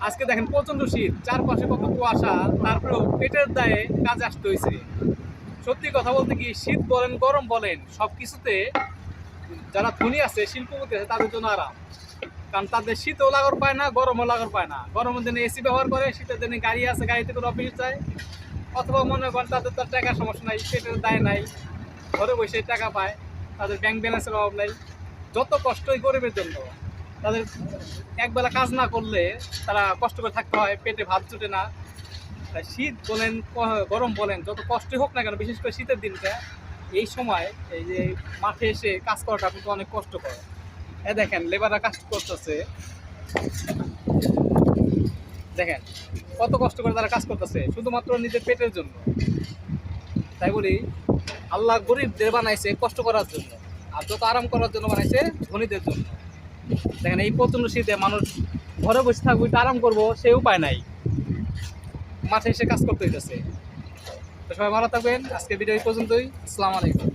আজকে দেখেন প্রচন্ড শীত, চারপাশে কত কুয়াশা, তারপরেও পেটের দায়ে কাজে আসতে হয়েছে। সত্যি কথা বলতে কি, শীত বলেন গরম বলেন সব কিছুতে যারা ধনী আছে, শিল্পপতি আছে, তাদের জন্য আরাম। কারণ তাদের শীতও লাগর পায় না, গরমও লাগর পায় না। গরমের দিনে এসি ব্যবহার করে, শীতের দিনে গাড়ি আছে, গাড়িতে করে অফিস যায়। অথবা মনে করেন তাদের তো টাকার সমস্যা নাই, পেটের দায় নাই, ঘরে বসে টাকা পায়, তাদের ব্যাংক ব্যালেন্সের অভাব নাই। যত কষ্টই গরিবের জন্য, তাদের একবেলা কাজ না করলে তারা কষ্ট করে থাকতে হয়, পেটে ভাত জুটে না। তাই শীত বলেন গরম বলেন যত কষ্টই হোক না কেন, বিশেষ করে শীতের দিনটা, এই সময় এই যে মাঠে এসে কাজ করাটা কিন্তু অনেক কষ্টকর। দেখেন লেবাররা কাজ করতেছে, দেখেন কত কষ্ট করে তারা কাজ করতেছে শুধুমাত্র নিজের পেটের জন্য। তাই বলি, আল্লাহ গরিবদের বানাইছে কষ্ট করার জন্য, আর যত আরাম করার জন্য বানাইছে ধনীদের জন্য। দেখেন এই প্রচন্ড শীতে মানুষ ঘরে বসে থাকবো, একটু আরাম করবো, সে উপায় নাই, মাঠে এসে কাজ করতে হইতেছে। তো সবাই ভালো থাকবেন, আজকে ভিডিও এই পর্যন্তই। আসসালামু আলাইকুম।